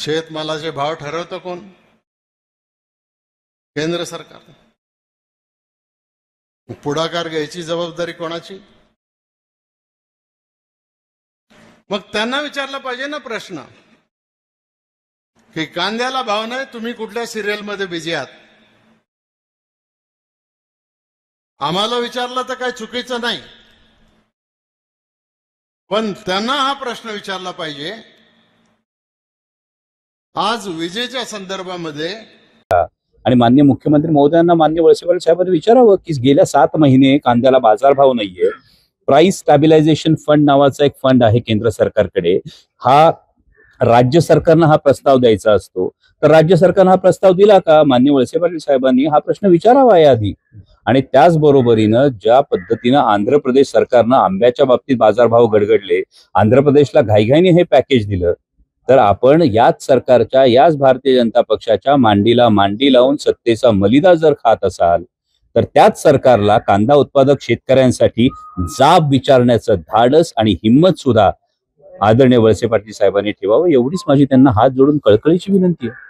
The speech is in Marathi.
शेतमालाचे भाव ठरवतं कोण? केंद्र सरकार. पुढाकार घ्यायची जबाबदारी कोणाची? मग त्यांना विचारलं पाहिजे ना प्रश्न की कांद्याला भाव नाही, तुम्ही कुठल्या सिरियल मध्ये बिझी आहात? आम्हाला विचारलं तर काही चुकीचं नाही, पण त्यांना हा प्रश्न विचारला पाहिजे. आज विजेच्या संदर्भामध्ये आणि माननीय मुख्यमंत्री महोदयांना, माननीय वळसे पाटील साहेबांनी विचारावं की गेल्या 7 महिने कांद्याला बाजारभाव नाहीये. प्राइस स्टॅबिलायझेशन फंड नावाचा एक फंड आहे केंद्र सरकारकडे. हा राज्य सरकारनं हा प्रस्ताव द्यायचा असतो, तर राज्य सरकारनं हा प्रस्ताव दिला का? माननीय वळसे पाटील साहेबांनी हा प्रश्न विचारावा याआधी. आणि त्याचबरोबरीनं ज्या पद्धतीनं आंध्र प्रदेश सरकारनं आंब्याच्या बाबतीत बाजारभाव गडगडले, आंध्र प्रदेशला घाईघाईने हे पॅकेज दिलं, तर आपण याच सरकारच्या, याच भारतीय जनता पक्षाच्या मांडीला मांडी लावून सत्तेचा मलिदा जर खात असाल, तर त्याच सरकारला कांदा उत्पादक शेतकऱ्यांसाठी जाब विचारण्याचं धाडस आणि हिंमत सुद्धा आदरणीय वळसे पाटील साहेबांनी ठेवावं, एवढीच माझी त्यांना हात जोडून कळकळीची विनंती आहे.